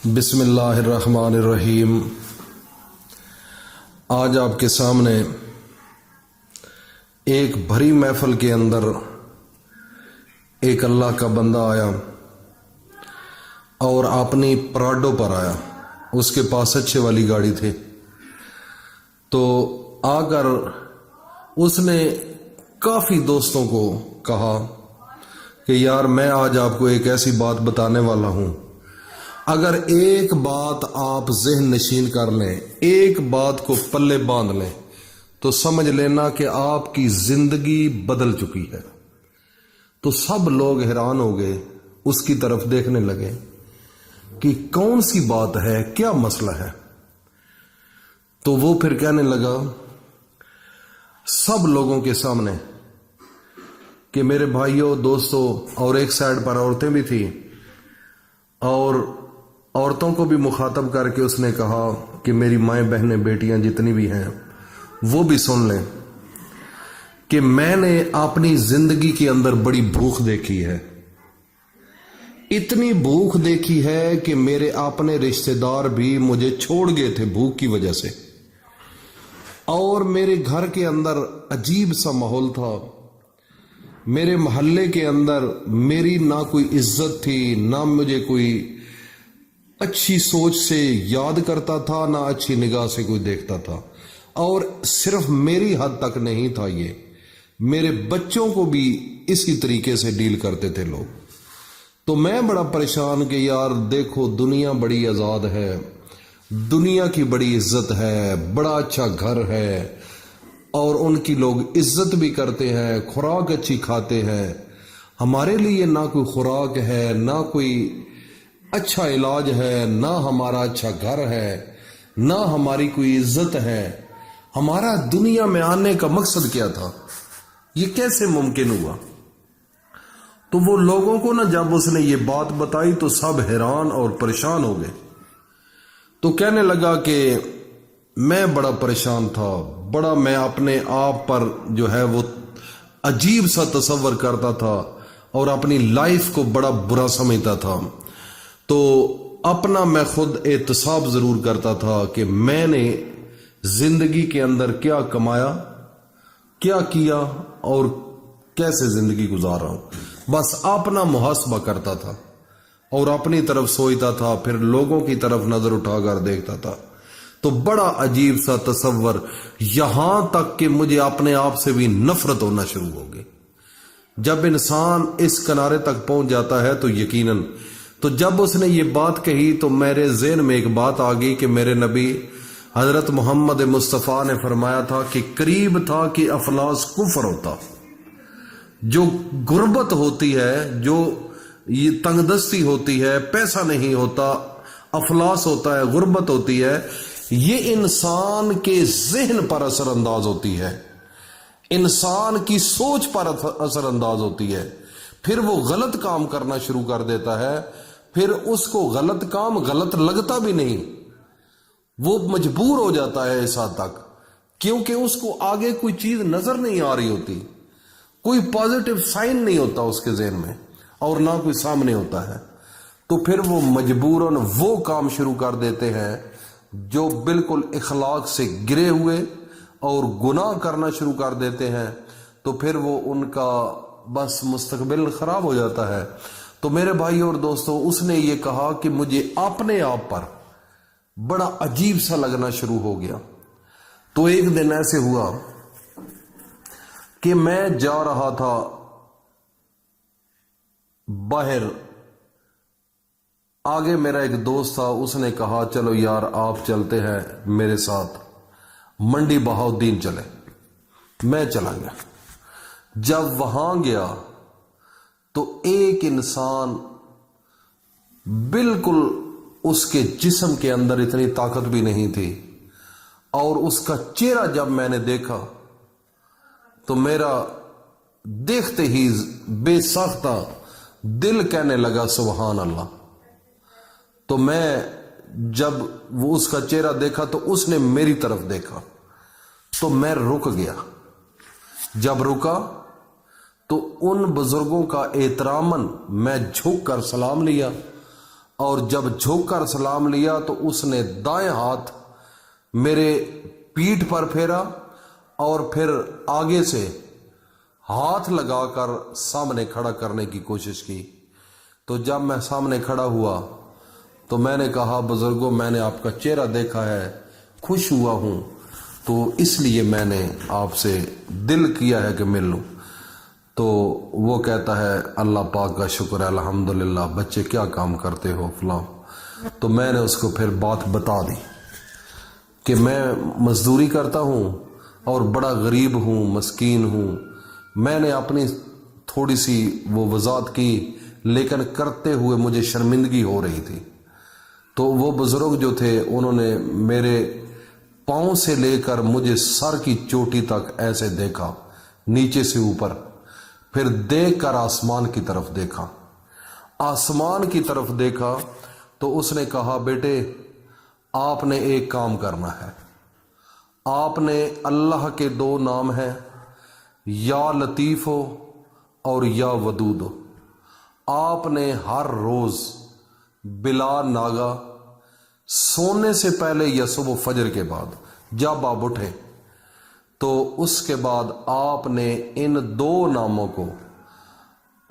بسم اللہ الرحمن الرحیم۔ آج آپ کے سامنے ایک بھری محفل کے اندر ایک اللہ کا بندہ آیا اور اپنی پراڈو پر آیا۔ اس کے پاس اچھے والی گاڑی تھی، تو آ کر اس نے کافی دوستوں کو کہا کہ یار میں آج آپ کو ایک ایسی بات بتانے والا ہوں، اگر ایک بات آپ ذہن نشین کر لیں، ایک بات کو پلے باندھ لیں، تو سمجھ لینا کہ آپ کی زندگی بدل چکی ہے۔ تو سب لوگ حیران ہو گئے، اس کی طرف دیکھنے لگے کہ کون سی بات ہے، کیا مسئلہ ہے۔ تو وہ پھر کہنے لگا سب لوگوں کے سامنے کہ میرے بھائیوں، دوستوں، اور ایک سائڈ پر عورتیں بھی تھیں، اور عورتوں کو بھی مخاطب کر کے اس نے کہا کہ میری مائیں بہنیں بیٹیاں جتنی بھی ہیں وہ بھی سن لیں کہ میں نے اپنی زندگی کے اندر بڑی بھوک دیکھی ہے، اتنی بھوک دیکھی ہے کہ میرے اپنے رشتہ دار بھی مجھے چھوڑ گئے تھے بھوک کی وجہ سے، اور میرے گھر کے اندر عجیب سا ماحول تھا، میرے محلے کے اندر میری نہ کوئی عزت تھی، نہ مجھے کوئی اچھی سوچ سے یاد کرتا تھا، نہ اچھی نگاہ سے کوئی دیکھتا تھا، اور صرف میری حد تک نہیں تھا، یہ میرے بچوں کو بھی اسی طریقے سے ڈیل کرتے تھے لوگ۔ تو میں بڑا پریشان کہ یار دیکھو دنیا بڑی آزاد ہے، دنیا کی بڑی عزت ہے، بڑا اچھا گھر ہے، اور ان کی لوگ عزت بھی کرتے ہیں، خوراک اچھی کھاتے ہیں، ہمارے لیے نہ کوئی خوراک ہے، نہ کوئی اچھا علاج ہے، نہ ہمارا اچھا گھر ہے، نہ ہماری کوئی عزت ہے، ہمارا دنیا میں آنے کا مقصد کیا تھا، یہ کیسے ممکن ہوا؟ تو وہ لوگوں کو جب اس نے یہ بات بتائی تو سب حیران اور پریشان ہو گئے۔ تو کہنے لگا کہ میں بڑا پریشان تھا، بڑا میں اپنے آپ پر جو ہے وہ عجیب سا تصور کرتا تھا اور اپنی لائف کو بڑا برا سمجھتا تھا، تو اپنا میں خود احتساب ضرور کرتا تھا کہ میں نے زندگی کے اندر کیا کمایا، کیا کیا، اور کیسے زندگی گزار رہا ہوں، بس اپنا محاسبہ کرتا تھا اور اپنی طرف سوچتا تھا، پھر لوگوں کی طرف نظر اٹھا کر دیکھتا تھا۔ تو بڑا عجیب سا تصور، یہاں تک کہ مجھے اپنے آپ سے بھی نفرت ہونا شروع ہو گئی۔ جب انسان اس کنارے تک پہنچ جاتا ہے تو یقیناً، تو جب اس نے یہ بات کہی تو میرے ذہن میں ایک بات آ گئی کہ میرے نبی حضرت محمد مصطفیٰ نے فرمایا تھا کہ قریب تھا کہ افلاس کفر ہوتا، جو غربت ہوتی ہے، جو یہ تنگ دستی ہوتی ہے، پیسہ نہیں ہوتا، افلاس ہوتا ہے، غربت ہوتی ہے، یہ انسان کے ذہن پر اثر انداز ہوتی ہے، انسان کی سوچ پر اثر انداز ہوتی ہے، پھر وہ غلط کام کرنا شروع کر دیتا ہے، پھر اس کو غلط کام غلط لگتا بھی نہیں، وہ مجبور ہو جاتا ہے اس حد تک، کیونکہ اس کو آگے کوئی چیز نظر نہیں آ رہی ہوتی، کوئی پازیٹیو سائن نہیں ہوتا اس کے ذہن میں، اور نہ کوئی سامنے ہوتا ہے، تو پھر وہ مجبوراً وہ کام شروع کر دیتے ہیں جو بالکل اخلاق سے گرے ہوئے اور گناہ کرنا شروع کر دیتے ہیں، تو پھر وہ ان کا بس مستقبل خراب ہو جاتا ہے۔ تو میرے بھائی اور دوستوں، اس نے یہ کہا کہ مجھے اپنے آپ پر بڑا عجیب سا لگنا شروع ہو گیا۔ تو ایک دن ایسے ہوا کہ میں جا رہا تھا باہر، آگے میرا ایک دوست تھا، اس نے کہا چلو یار آپ چلتے ہیں میرے ساتھ منڈی بہاؤالدین چلے، میں چلا گیا۔ جب وہاں گیا تو ایک انسان بالکل، اس کے جسم کے اندر اتنی طاقت بھی نہیں تھی، اور اس کا چہرہ جب میں نے دیکھا تو میرا دیکھتے ہی بے ساختہ دل کہنے لگا سبحان اللہ۔ تو میں جب وہ اس کا چہرہ دیکھا تو اس نے میری طرف دیکھا، تو میں رک گیا۔ جب رکا تو ان بزرگوں کا احتراماً میں جھک کر سلام لیا، اور جب جھک کر سلام لیا تو اس نے دائیں ہاتھ میرے پیٹھ پر پھیرا اور پھر آگے سے ہاتھ لگا کر سامنے کھڑا کرنے کی کوشش کی۔ تو جب میں سامنے کھڑا ہوا تو میں نے کہا بزرگوں میں نے آپ کا چہرہ دیکھا ہے، خوش ہوا ہوں، تو اس لیے میں نے آپ سے دل کیا ہے کہ مل لوں۔ تو وہ کہتا ہے اللہ پاک کا شکر ہے الحمدللہ، بچے کیا کام کرتے ہو فلاں۔ تو میں نے اس کو پھر بات بتا دی کہ میں مزدوری کرتا ہوں اور بڑا غریب ہوں، مسکین ہوں۔ میں نے اپنی تھوڑی سی وہ وضاحت کی، لیکن کرتے ہوئے مجھے شرمندگی ہو رہی تھی۔ تو وہ بزرگ جو تھے انہوں نے میرے پاؤں سے لے کر مجھے سر کی چوٹی تک ایسے دیکھا، نیچے سے اوپر، پھر دیکھ کر آسمان کی طرف دیکھا۔ آسمان کی طرف دیکھا تو اس نے کہا بیٹے آپ نے ایک کام کرنا ہے، آپ نے اللہ کے 2 نام ہیں، یا لطیف ہو اور یا ودود ہو، آپ نے ہر روز بلا ناگا سونے سے پہلے یا صبح فجر کے بعد جب آپ اٹھیں تو اس کے بعد آپ نے ان 2 ناموں کو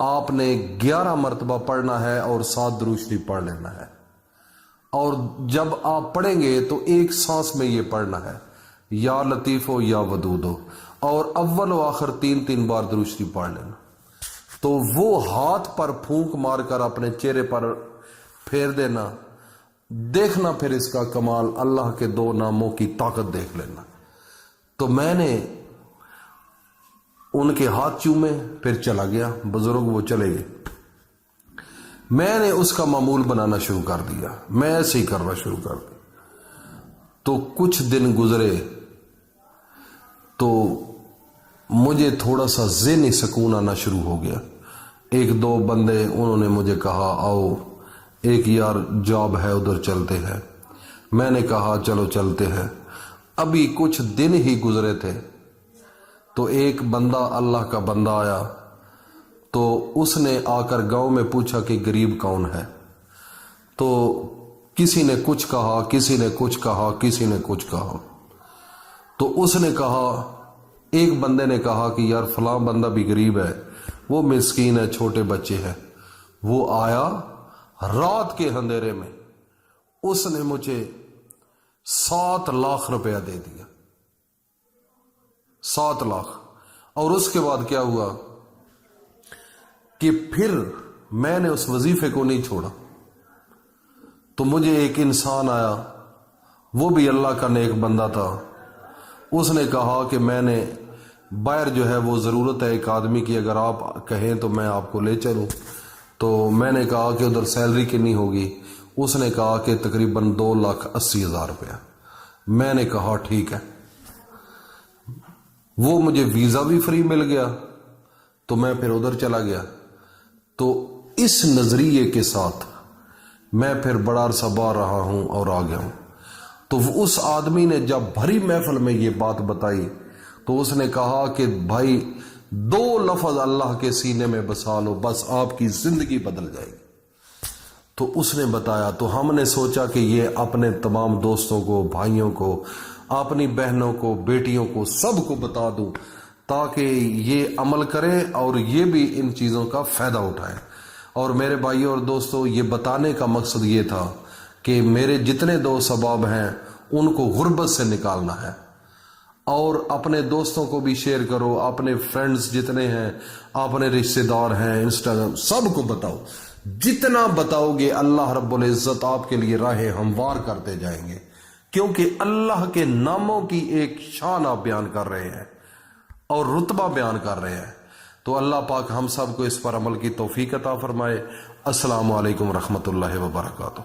آپ نے 11 مرتبہ پڑھنا ہے اور 7 درود شریف پڑھ لینا ہے، اور جب آپ پڑھیں گے تو ایک سانس میں یہ پڑھنا ہے یا لطیف ہو یا ودود ہو، اور اول و آخر 3 بار درود شریف پڑھ لینا۔ تو وہ ہاتھ پر پھونک مار کر اپنے چہرے پر پھیر دینا، دیکھنا پھر اس کا کمال، اللہ کے 2 ناموں کی طاقت دیکھ لینا۔ تو میں نے ان کے ہاتھ چومے، پھر چلا گیا، بزرگ وہ چلے گئے۔ میں نے اس کا معمول بنانا شروع کر دیا، میں ایسے ہی کرنا شروع کر دیا۔ تو کچھ دن گزرے تو مجھے تھوڑا سا ذہنی سکون آنا شروع ہو گیا۔ 1-2 بندے انہوں نے مجھے کہا آؤ ایک یار جاب ہے ادھر چلتے ہیں۔ میں نے کہا چلو چلتے ہیں۔ ابھی کچھ دن ہی گزرے تھے تو ایک بندہ اللہ کا بندہ آیا، تو اس نے آ کر گاؤں میں پوچھا کہ غریب کون ہے۔ تو کسی نے کچھ کہا، کسی نے کچھ کہا، کسی نے کچھ کہا۔ تو اس نے کہا، ایک بندے نے کہا کہ یار فلاں بندہ بھی غریب ہے، وہ مسکین ہے، چھوٹے بچے ہیں۔ وہ آیا رات کے اندھیرے میں، اس نے مجھے 7 لاکھ روپیہ دے دیا، 7 لاکھ۔ اور اس کے بعد کیا ہوا کہ پھر میں نے اس وظیفے کو نہیں چھوڑا۔ تو مجھے ایک انسان آیا، وہ بھی اللہ کا نیک بندہ تھا۔ اس نے کہا کہ میں نے باہر جو ہے وہ ضرورت ہے ایک آدمی کی، اگر آپ کہیں تو میں آپ کو لے چلوں۔ تو میں نے کہا کہ ادھر سیلری کتنی ہوگی؟ اس نے کہا کہ تقریباً 2,80,000 روپیہ۔ میں نے کہا ٹھیک ہے۔ وہ مجھے ویزا بھی فری مل گیا، تو میں پھر ادھر چلا گیا۔ تو اس نظریے کے ساتھ میں پھر بڑا عرصہ باہر رہا ہوں اور آ گیا ہوں۔ تو اس آدمی نے جب بھری محفل میں یہ بات بتائی تو اس نے کہا کہ بھائی 2 لفظ اللہ کے سینے میں بسا لو، بس آپ کی زندگی بدل جائے گی۔ تو اس نے بتایا، تو ہم نے سوچا کہ یہ اپنے تمام دوستوں کو، بھائیوں کو، اپنی بہنوں کو، بیٹیوں کو، سب کو بتا دوں تاکہ یہ عمل کریں اور یہ بھی ان چیزوں کا فائدہ اٹھائیں۔ اور میرے بھائیوں اور دوستوں، یہ بتانے کا مقصد یہ تھا کہ میرے جتنے دوست احباب ہیں ان کو غربت سے نکالنا ہے، اور اپنے دوستوں کو بھی شیئر کرو، اپنے فرینڈز جتنے ہیں، اپنے رشتہ دار ہیں، انسٹاگرام، سب کو بتاؤ۔ جتنا بتاؤ گے اللہ رب العزت آپ کے لیے راہیں ہموار کرتے جائیں گے، کیونکہ اللہ کے ناموں کی ایک شان آپ بیان کر رہے ہیں اور رتبہ بیان کر رہے ہیں۔ تو اللہ پاک ہم سب کو اس پر عمل کی توفیق عطا فرمائے۔ السلام علیکم ورحمۃ اللہ وبرکاتہ۔